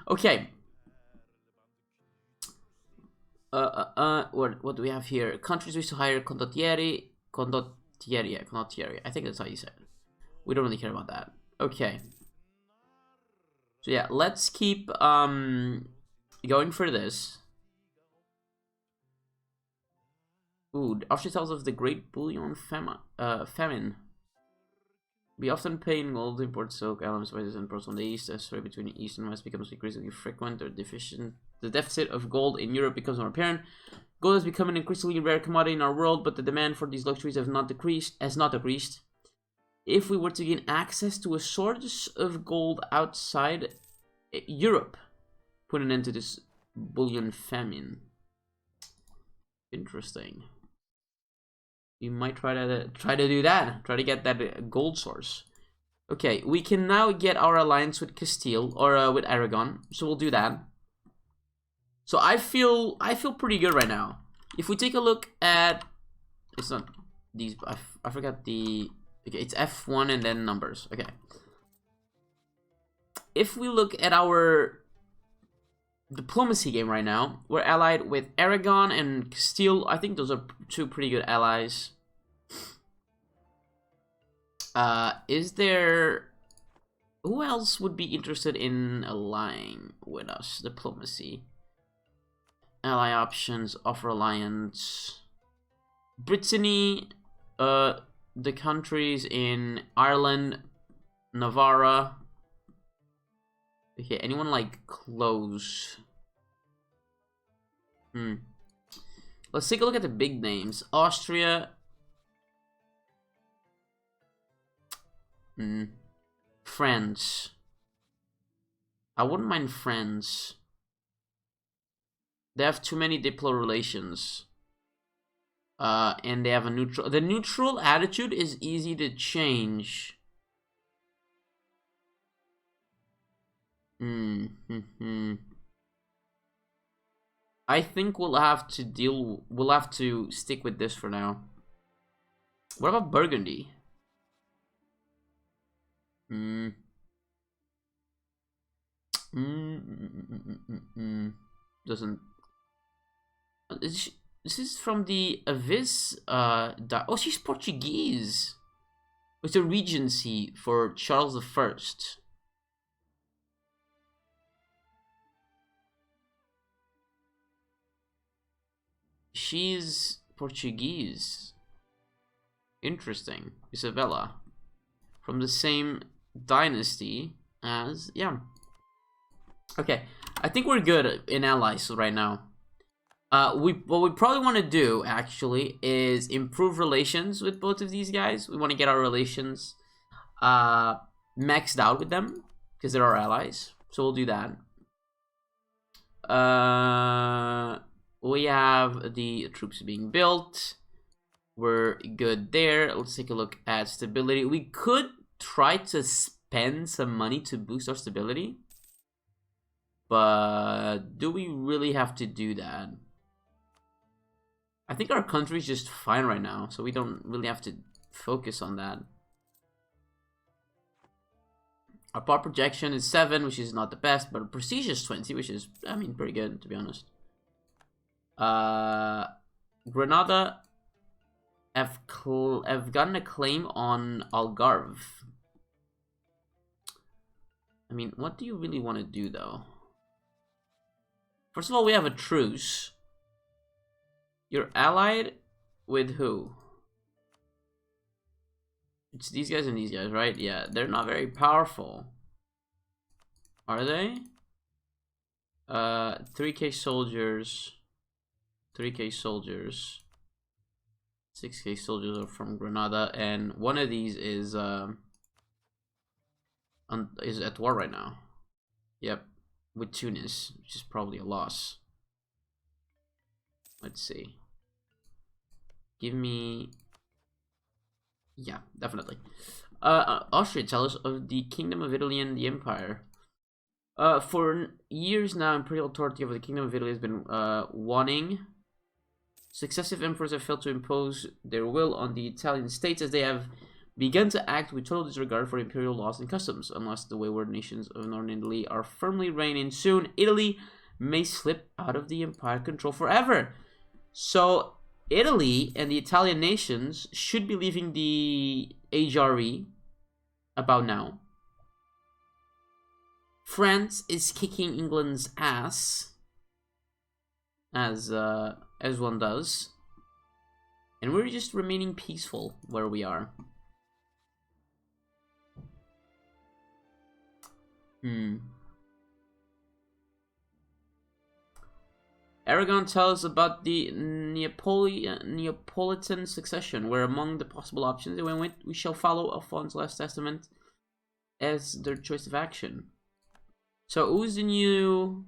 Okay. What do we have here? Countries wish to hire condottieri. Yeah, condottieri. I think that's how you say it. We don't really care about that. Okay. So yeah, let's keep going for this. Ooh, Austria tells of the Great Bullion Famine. We often pay in gold, import silk, elements, spices, and pearls from the east. As trade between the east and west becomes increasingly frequent or deficient, the deficit of gold in Europe becomes more apparent. Gold has become an increasingly rare commodity in our world, but the demand for these luxuries has not decreased. If we were to gain access to a source of gold outside Europe, put an end to this bullion famine. Interesting. You might try to do that. Try to get that gold source. Okay, we can now get our alliance with Castile or with Aragon. So we'll do that. So I feel pretty good right now. If we take a look at, it's not these. I forgot the. Okay, it's F1 and then numbers. Okay. If we look at our diplomacy game right now, we're allied with Aragon and Castile. I think those are two pretty good allies. Is there... Who else would be interested in allying with us? Diplomacy. Ally options, offer alliance. Brittany, the countries in Ireland, Navarra. Okay, anyone like close? Let's take a look at the big names. Austria. France. I wouldn't mind France. They have too many diplo relations. And they have a neutral... The neutral attitude is easy to change. I think we'll have to stick with this for now. What about Burgundy? Doesn't... This is from the Avis. Oh, she's Portuguese. It's a regency for Charles I. She's Portuguese. Interesting. Isabella. From the same dynasty as... Yeah. Okay. I think we're good in allies right now. What we probably want to do, actually, is improve relations with both of these guys. We want to get our relations maxed out with them, because they're our allies. So we'll do that. We have the troops being built. We're good there. Let's take a look at stability. We could try to spend some money to boost our stability. But do we really have to do that? I think our country's just fine right now, so we don't really have to focus on that. Our power projection is 7, which is not the best, but prestige is 20, which is, I mean, pretty good, to be honest. Granada have gotten a claim on Algarve. I mean, what do you really want to do, though? First of all, we have a truce. You're allied with who? It's these guys and these guys, right? Yeah, they're not very powerful. Are they? 3k soldiers. 3k soldiers. 6k soldiers are from Granada, and one of these is at war right now. Yep, with Tunis, which is probably a loss. Let's see. Give me... Yeah, definitely. Austria tells us of the Kingdom of Italy and the Empire. For years now, imperial authority over the Kingdom of Italy has been waning. Successive emperors have failed to impose their will on the Italian states, as they have began to act with total disregard for imperial laws and customs. Unless the wayward nations of northern Italy are firmly reigning soon, Italy may slip out of the empire control forever. So Italy and the Italian nations should be leaving the HRE about now. France is kicking England's ass, as one does, and we're just remaining peaceful where we are. Aragon tells about the Neapolitan succession, where among the possible options we shall follow Alphonse's last testament as their choice of action. So who's the new...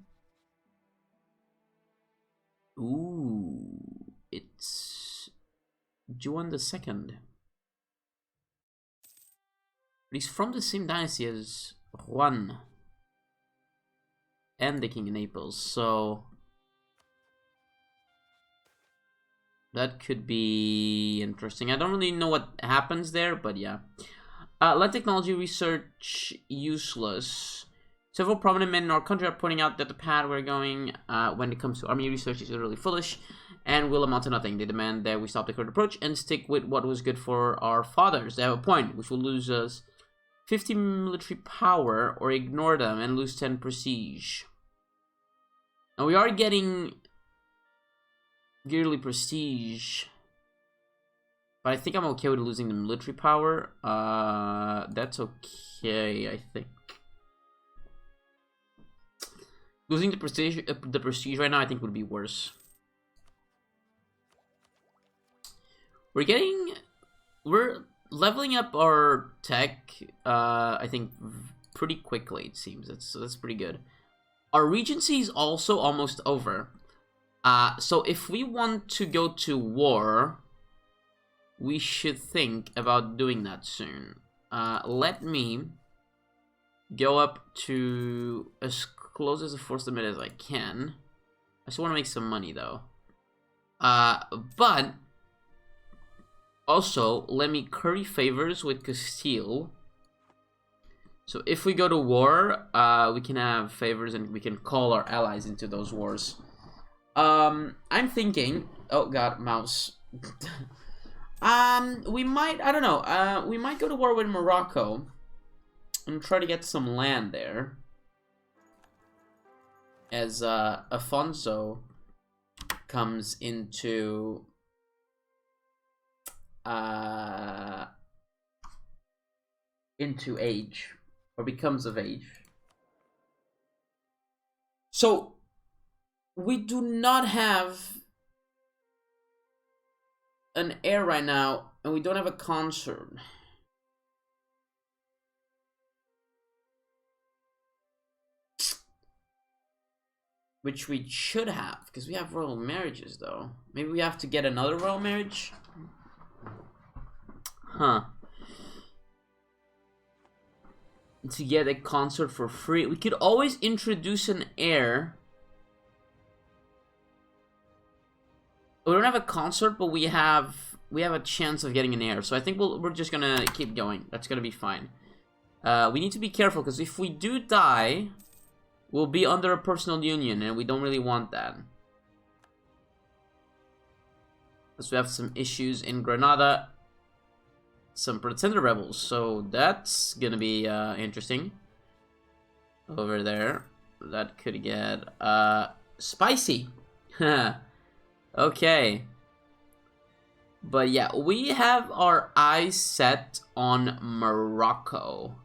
Ooh, it's Juan II. But he's from the same dynasty as Juan and the King of Naples, so that could be interesting. I don't really know what happens there, but yeah. Let technology research useless. Several prominent men in our country are pointing out that the path we're going when it comes to army research is utterly foolish and will amount to nothing. They demand that we stop the current approach and stick with what was good for our fathers. They have a point, which will lose us 50 military power or ignore them and lose 10 prestige. Now we are getting yearly prestige, but I think I'm okay with losing the military power. That's okay, I think. Losing the prestige right now, I think, would be worse. We're leveling up our tech, I think, pretty quickly, it seems. That's pretty good. Our regency is also almost over. So if we want to go to war, we should think about doing that soon. Let me go up to as close as a forced limit as I can. I just want to make some money, though. But also, let me curry favors with Castile. So if we go to war, we can have favors and we can call our allies into those wars. I'm thinking... Oh, God, mouse. We might... I don't know. We might go to war with Morocco and try to get some land there. As Afonso comes into age, or becomes of age. So we do not have an heir right now, and we don't have a consort. Which we should have, because we have royal marriages, though. Maybe we have to get another royal marriage? Huh. To get a consort for free. We could always introduce an heir. We don't have a consort, but we have a chance of getting an heir. So I think we're just gonna keep going. That's gonna be fine. We need to be careful, because if we do die... we'll be under a personal union, and we don't really want that. Because we have some issues in Granada. Some pretender rebels, so that's gonna be interesting. Over there. That could get spicy. Okay. But yeah, we have our eyes set on Morocco.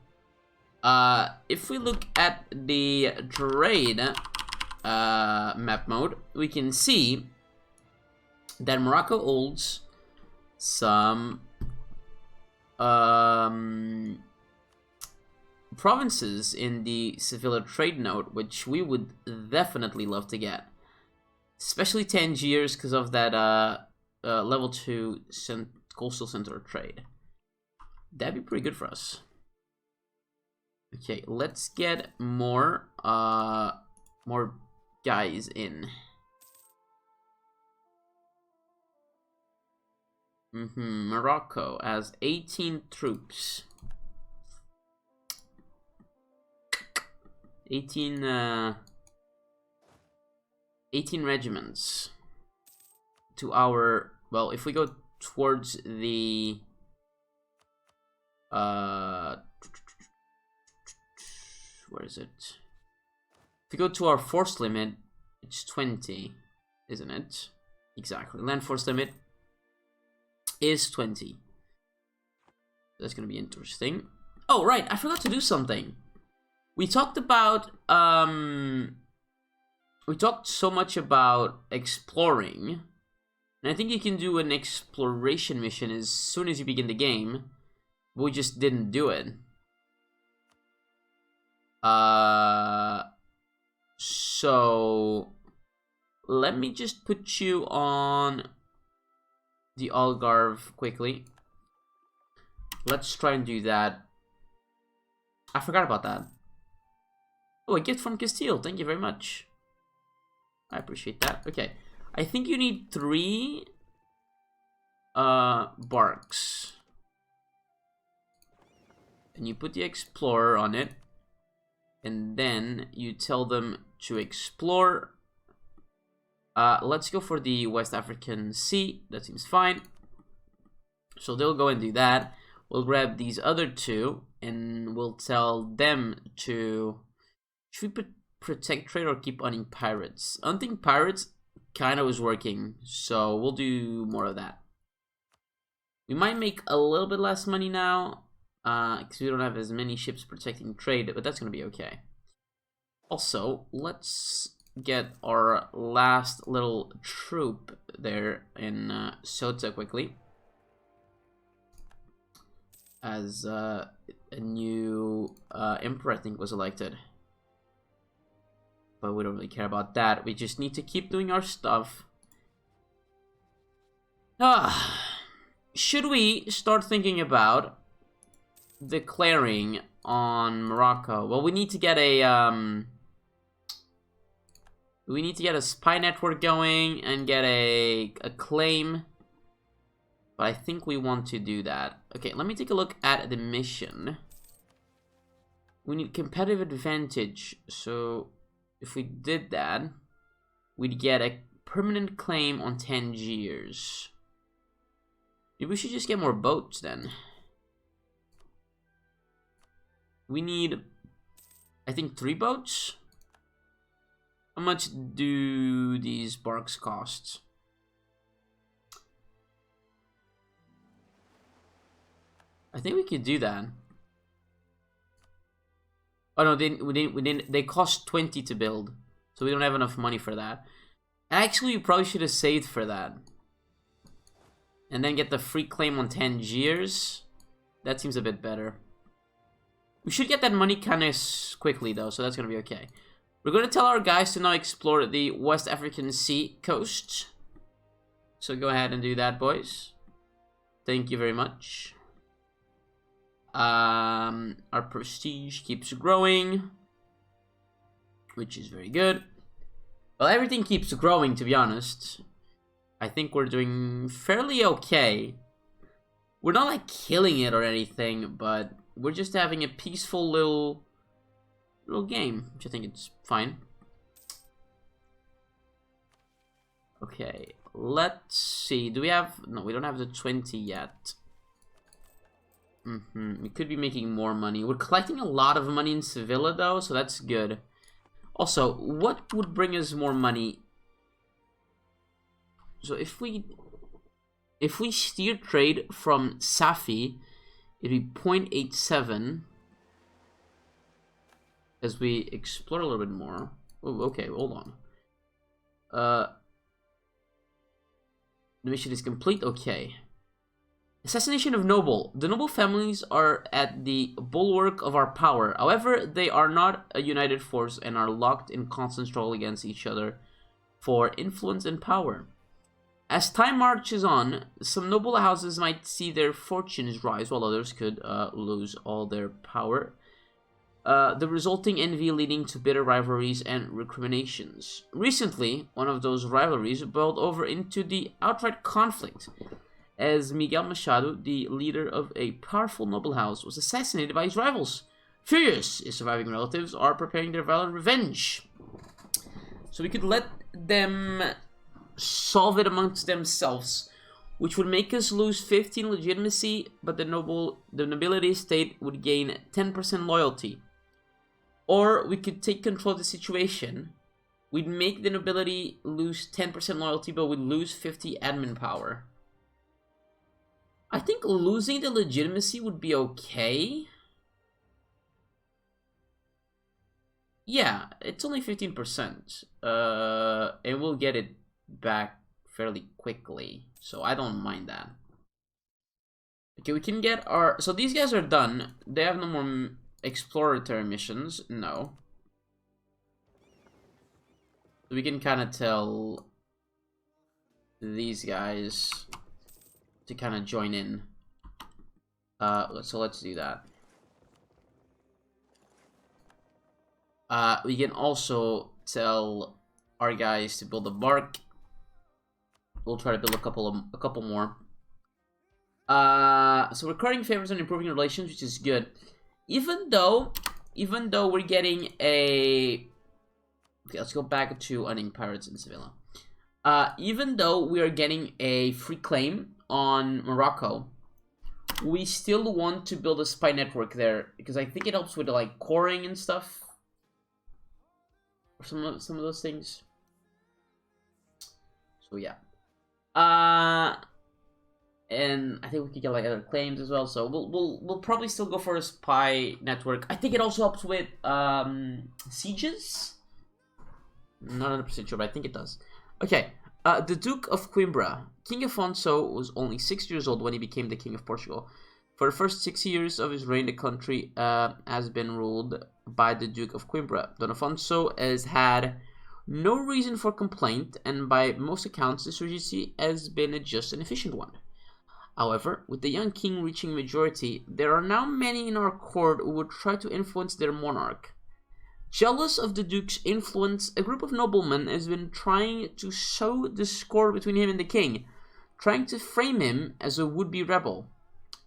If we look at the trade map mode, we can see that Morocco holds some provinces in the Sevilla trade node, which we would definitely love to get. Especially Tangiers, because of that level 2 coastal center trade. That'd be pretty good for us. Okay, let's get more guys in. Morocco has 18 troops. 18 regiments to our, well, if we go towards the where is it? If we go to our force limit, it's 20, isn't it? Exactly. Land force limit is 20. That's gonna be interesting. Oh, right, I forgot to do something. We talked about we talked so much about exploring, and I think you can do an exploration mission as soon as you begin the game, but we just didn't do it. So let me just put you on the Algarve quickly. Let's try and do that. I forgot about that. Oh, a gift from Castile. Thank you very much. I appreciate that. Okay. I think you need 3 barks. And you put the Explorer on it. And then you tell them to explore. Let's go for the West African Sea. That seems fine. So they'll go and do that. We'll grab these other 2. And we'll tell them to... Should we protect trade or keep hunting pirates? Hunting pirates kind of was working, so we'll do more of that. We might make a little bit less money now, because we don't have as many ships protecting trade, but that's going to be okay. Also, let's get our last little troop there in Ceuta quickly. As a new emperor, I think, was elected. But we don't really care about that. We just need to keep doing our stuff. Should we start thinking about declaring on Morocco? Well, we need to get a spy network going and get a claim. But I think we want to do that. Okay, let me take a look at the mission. We need competitive advantage. So if we did that, we'd get a permanent claim on Tangiers. Maybe we should just get more boats then. We need, I think, 3 boats. How much do these barks cost? I think we could do that. Oh no, they cost 20 to build, so we don't have enough money for that. Actually, we probably should have saved for that. And then get the free claim on Tangiers. That seems a bit better. We should get that money kind of quickly though, so that's gonna be okay. We're gonna tell our guys to now explore the West African Sea coast. So go ahead and do that, boys. Thank you very much. Our prestige keeps growing, which is very good. Well, everything keeps growing, to be honest. I think we're doing fairly okay. We're not like killing it or anything, but we're just having a peaceful little game, which I think it's fine. Okay, let's see. Do we have... No, we don't have the 20 yet. We could be making more money. We're collecting a lot of money in Sevilla, though, so that's good. Also, what would bring us more money? So if we steer trade from Safi, it'd be 0.87. As we explore a little bit more. Oh, okay, hold on. The mission is complete. Okay. Assassination of noble. The noble families are at the bulwark of our power. However, they are not a united force and are locked in constant struggle against each other for influence and power. As time marches on, some noble houses might see their fortunes rise while others could lose all their power. The resulting envy leading to bitter rivalries and recriminations. Recently, one of those rivalries boiled over into the outright conflict as Miguel Machado, the leader of a powerful noble house, was assassinated by his rivals. Furious, his surviving relatives are preparing their violent revenge. So we could let them solve it amongst themselves, which would make us lose 15 legitimacy, but the nobility state would gain 10% loyalty. Or we could take control of the situation. We'd make the nobility lose 10% loyalty, but we'd lose 50 admin power. I think losing the legitimacy would be okay. Yeah, it's only 15%. And we'll get it back fairly quickly, so I don't mind that. Okay, we can get our... So these guys are done. They have no more exploratory missions. No. We can kind of tell these guys to kind of join in. So let's do that. We can also tell our guys to build a bark. We'll try to build a couple more. So recording favors and improving relations, which is good. Even though we're getting a... Okay, let's go back to owning pirates in Sevilla. Even though we are getting a free claim on Morocco, we still want to build a spy network there, because I think it helps with like coring and stuff. Or some of those things. So yeah. And I think we could get like other claims as well. So we'll probably still go for a spy network. I think it also helps with sieges. Not 100% sure, but I think it does. Okay, the Duke of Quimbra. King Afonso was only 6 years old when he became the King of Portugal. For the first 6 years of his reign, the country has been ruled by the Duke of Quimbra. Don Afonso has had no reason for complaint, and by most accounts, this regency has been a just and efficient one. However, with the young king reaching majority, there are now many in our court who would try to influence their monarch. Jealous of the Duke's influence, a group of noblemen has been trying to sow discord between him and the king, trying to frame him as a would-be rebel.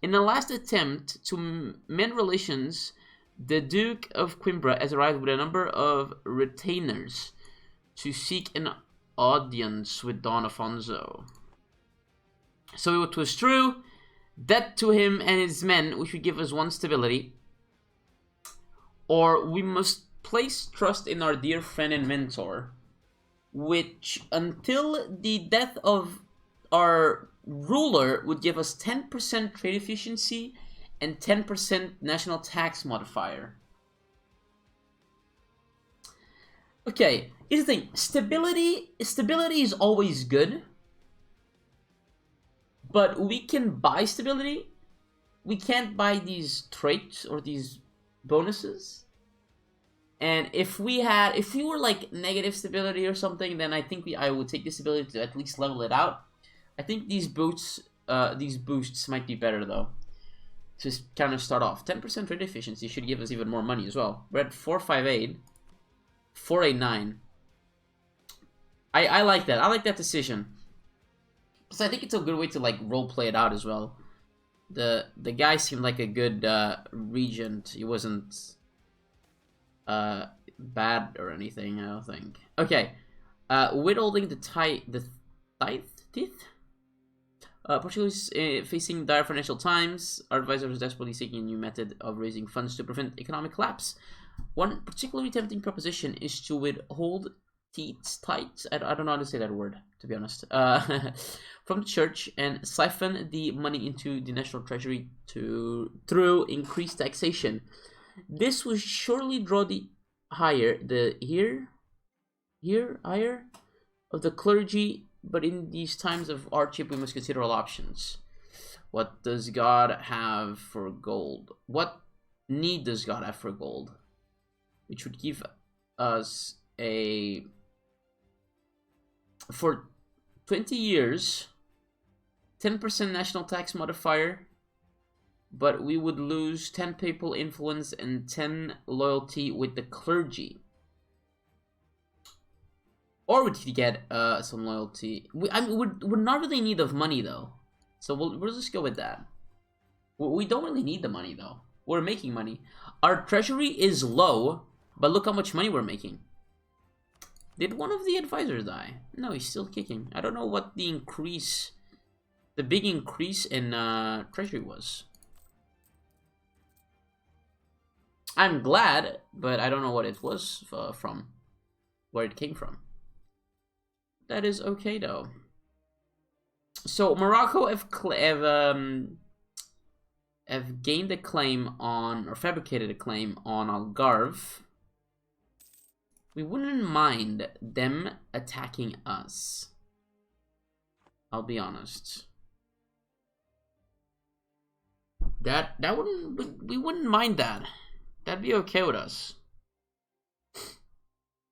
In the last attempt to mend relations, the Duke of Quimbra has arrived with a number of retainers to seek an audience with Don Afonso. So it was true, debt to him and his men, which would give us 1 stability, or we must place trust in our dear friend and mentor, which until the death of our ruler would give us 10% trade efficiency and 10% national tax modifier. Okay, here's the thing. Stability is always good, but we can buy stability. We can't buy these traits or these bonuses. And if we were like negative stability or something, then I think I would take this ability to at least level it out. I think these boosts might be better though. To kind of start off, 10% trade efficiency should give us even more money as well. We're at 458, 489. I like that. I like that decision. So I think it's a good way to like role play it out as well. The guy seemed like a good regent. He wasn't bad or anything, I don't think. Okay, withholding the tithe teeth. Portugal is facing dire financial times. Our advisor is desperately seeking a new method of raising funds to prevent economic collapse. One particularly tempting proposition is to withhold tithes. I don't know how to say that word, to be honest. From the church and siphon the money into the national treasury through increased taxation. This will surely draw the ire of the clergy, but in these times of hardship, we must consider all options. What does God have for gold? What need does God have for gold? Which would give us for 20 years, 10% national tax modifier, but we would lose 10 papal influence and 10 loyalty with the clergy. Or we could get some loyalty. We're not really in need of money though. So we'll just go with that. We don't really need the money, though. We're making money. Our treasury is low, but look how much money we're making. Did one of the advisors die? No, he's still kicking. I don't know what the increase, the big increase in treasury was. I'm glad, but I don't know what it was from, where it came from. That is okay, though. So Morocco have gained a claim on, or fabricated a claim on Algarve. We wouldn't mind them attacking us. I'll be honest. We wouldn't mind that. That'd be okay with us.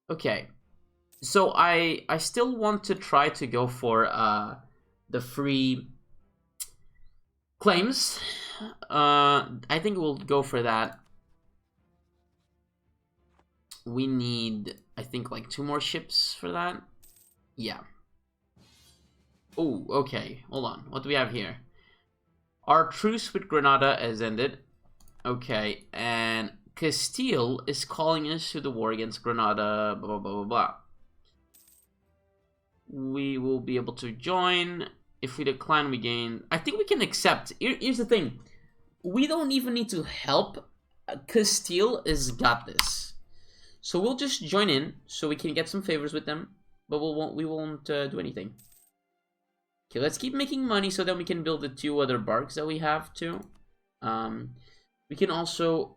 Okay. So I still want to try to go for the free claims. I think we'll go for that. We need, I think, like 2 more ships for that. Yeah. Oh, okay. Hold on. What do we have here? Our truce with Granada has ended. Okay, and Castile is calling us to the war against Granada, blah, blah, blah, blah, blah. We will be able to join. If we decline, we gain. I think we can accept. Here's the thing. We don't even need to help. Castile has got this. So we'll just join in so we can get some favors with them. But we won't do anything. Okay, let's keep making money so then we can build the 2 other barks that we have too. We can also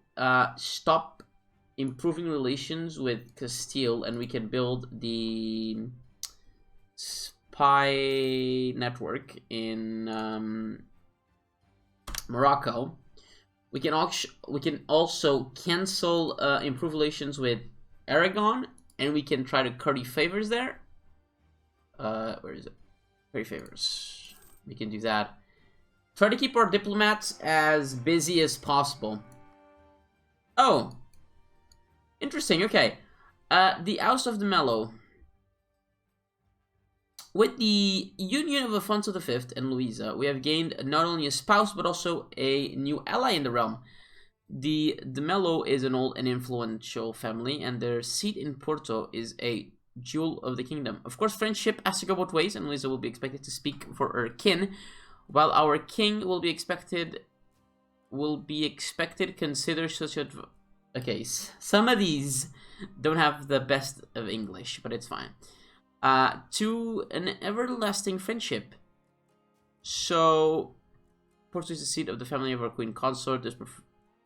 stop improving relations with Castile, and we can build the spy network in Morocco. We can also cancel improve relations with Aragon, and we can try to curry favors there. Where is it? Curry favors. We can do that. Try to keep our diplomats as busy as possible. Oh, interesting. Okay, the House of the Mellow. With the union of Afonso V and Louisa, we have gained not only a spouse but also a new ally in the realm. The De Mello is an old and influential family, and their seat in Porto is a jewel of the kingdom. Of course, friendship has to go both ways, and Louisa will be expected to speak for her kin, while our king will be expected consider such a... Okay, some of these don't have the best of English, but it's fine. To an everlasting friendship. So, Porto is the seat of the family of our queen consort. This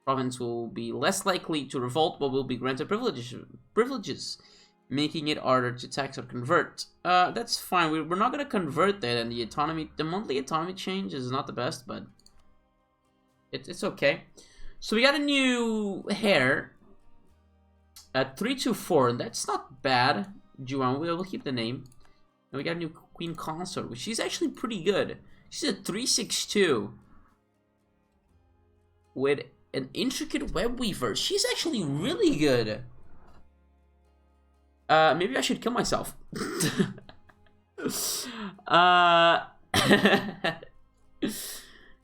province will be less likely to revolt, but will be granted privileges, making it harder to tax or convert. That's fine. We're not going to convert that, and the monthly autonomy change is not the best, but it's okay. So we got a new heir at 324, and that's not bad. Juan, we'll keep the name. And we got a new queen consort, which is actually pretty good. She's a 362 with an intricate web weaver. She's actually really good. Maybe I should kill myself.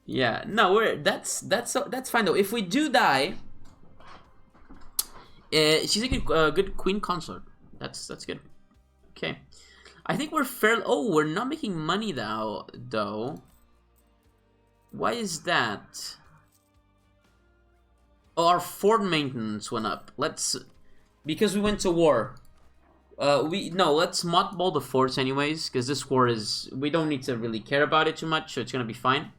Yeah, no, that's fine though. If we do die, she's a good queen consort. That's good. Okay, I think we're fairly. Oh, we're not making money now, though. Why is that? Oh, our fort maintenance went up. Because we went to war. Let's mothball the forts anyways, because this war we don't need to really care about it too much, so it's gonna be fine.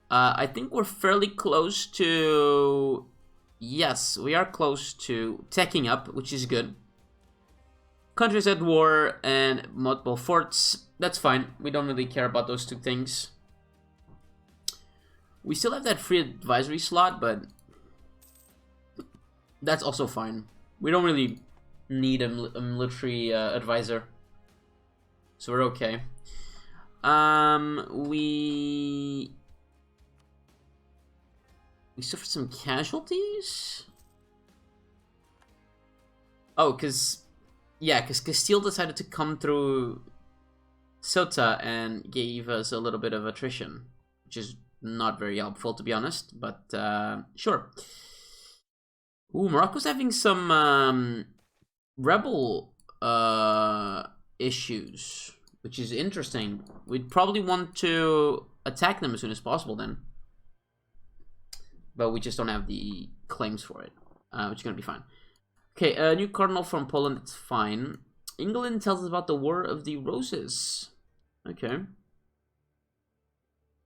I think we're fairly close to. Yes, we are close to teching up, which is good. Countries at war and multiple forts. That's fine. We don't really care about those 2 things. We still have that free advisory slot, but that's also fine. We don't really need a military advisor, so we're okay. We suffered some casualties. Oh, because Castile decided to come through Ceuta and gave us a little bit of attrition, which is not very helpful, to be honest, but sure. Ooh, Morocco's having some rebel issues, which is interesting. We'd probably want to attack them as soon as possible then. But we just don't have the claims for it, which is going to be fine. Okay, a new cardinal from Poland, that's fine. England tells us about the War of the Roses. Okay.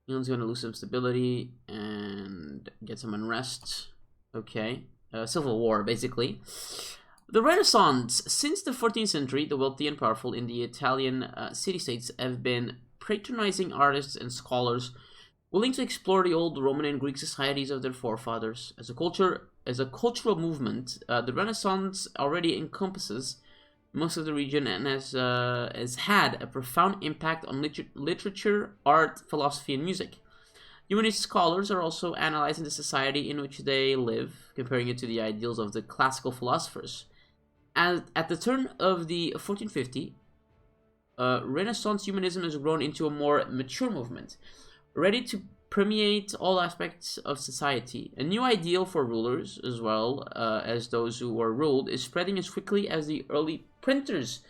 England's going to lose some stability and get some unrest. Okay. Civil war, basically. The Renaissance. Since the 14th century, the wealthy and powerful in the Italian city-states have been patronizing artists and scholars willing to explore the old Roman and Greek societies of their forefathers. As a cultural movement, the Renaissance already encompasses most of the region and has had a profound impact on literature, art, philosophy, and music. Humanist scholars are also analyzing the society in which they live, comparing it to the ideals of the classical philosophers. At the turn of the 1450, Renaissance humanism has grown into a more mature movement, ready to permeate all aspects of society. A new ideal for rulers, as well as those who are ruled, is spreading as quickly as the early printers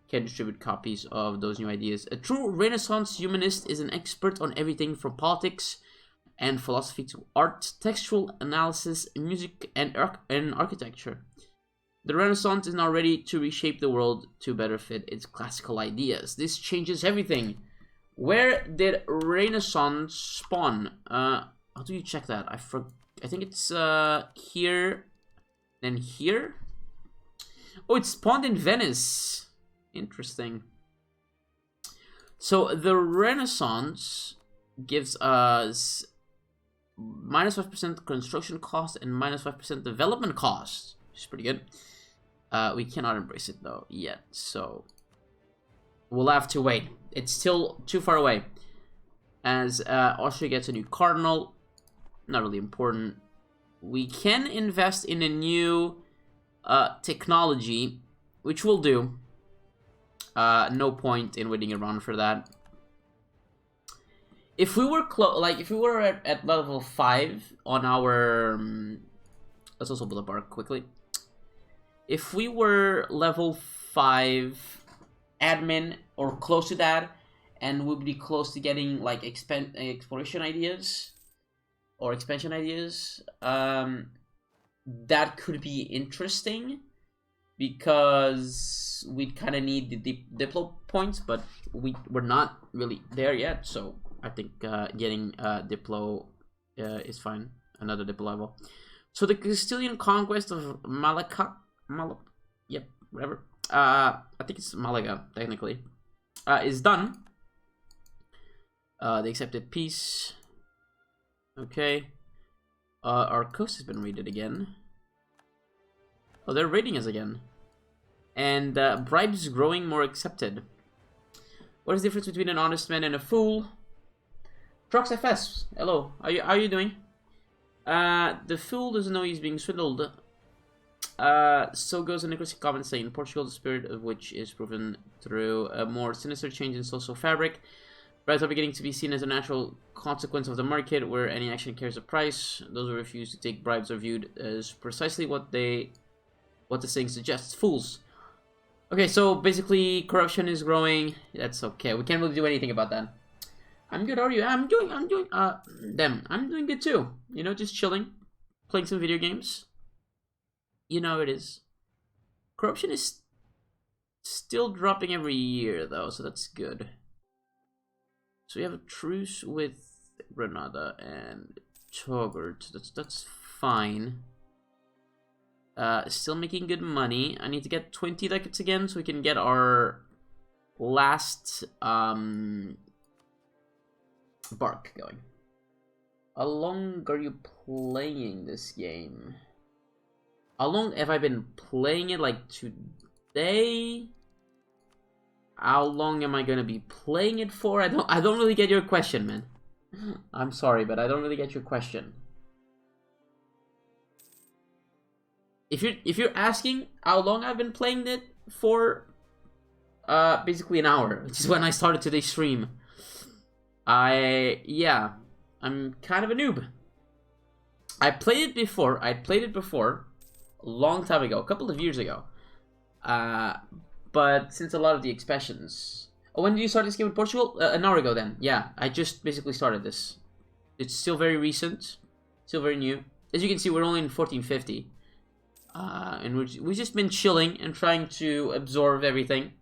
can distribute copies of those new ideas. A true Renaissance humanist is an expert on everything from politics and philosophy to art, textual analysis, music, and architecture. The Renaissance is now ready to reshape the world to better fit its classical ideas. This changes everything. Where did Renaissance spawn? How do you check that? I think it's here and here. Oh, it spawned in Venice. Interesting. So the Renaissance gives us minus 5% construction cost and minus 5% development cost, which is pretty good. We cannot embrace it though yet, so we'll have to wait. It's still too far away. As Austria gets a new cardinal, not really important. We can invest in a new technology, which we'll do. No point in waiting around for that. If we were if we were at level 5 on our, let's also build up our quickly. If we were level 5 admin or close to that, and we'd be close to getting like exploration ideas or expansion ideas, that could be interesting because we kind of need the diplo points, but we're not really there yet. So I think getting diplo is fine. Another diplo level. So the Castilian conquest of Malacca, yep, whatever. I think it's Malaga technically. Is done. They accepted peace. Okay. Our coast has been raided again. Oh, they're raiding us again. And bribes growing more accepted. What is the difference between an honest man and a fool? Trox FS, hello. How are you doing? The fool doesn't know he's being swindled. So goes an interesting comment saying, Portugal, the spirit of which is proven through a more sinister change in social fabric. Bribes are beginning to be seen as a natural consequence of the market, where any action carries a price. Those who refuse to take bribes are viewed as precisely what the saying suggests, fools. Okay, so basically corruption is growing. That's okay. We can't really do anything about that. I'm good. How are you? I'm doing good too. You know, just chilling, playing some video games. You know how it is. Corruption is still dropping every year though, so that's good. So we have a truce with Granada and Togurt. That's fine. Still making good money. I need to get 20 ducats again so we can get our last bark going. How long are you playing this game? How long have I been playing it? Like today? How long am I gonna be playing it for? I don't really get your question, man. I'm sorry, but I don't really get your question. If you're asking how long I've been playing it for, Basically an hour, which is when I started today's stream. Yeah, I'm kind of a noob. I played it before. I played it before, a long time ago, a couple of years ago. But since a lot of the expansions... Oh, when did you start this game in Portugal? An hour ago then. Yeah, I just basically started this. It's still very recent. Still very new. As you can see, we're only in 1450. And we've just been chilling and trying to absorb everything.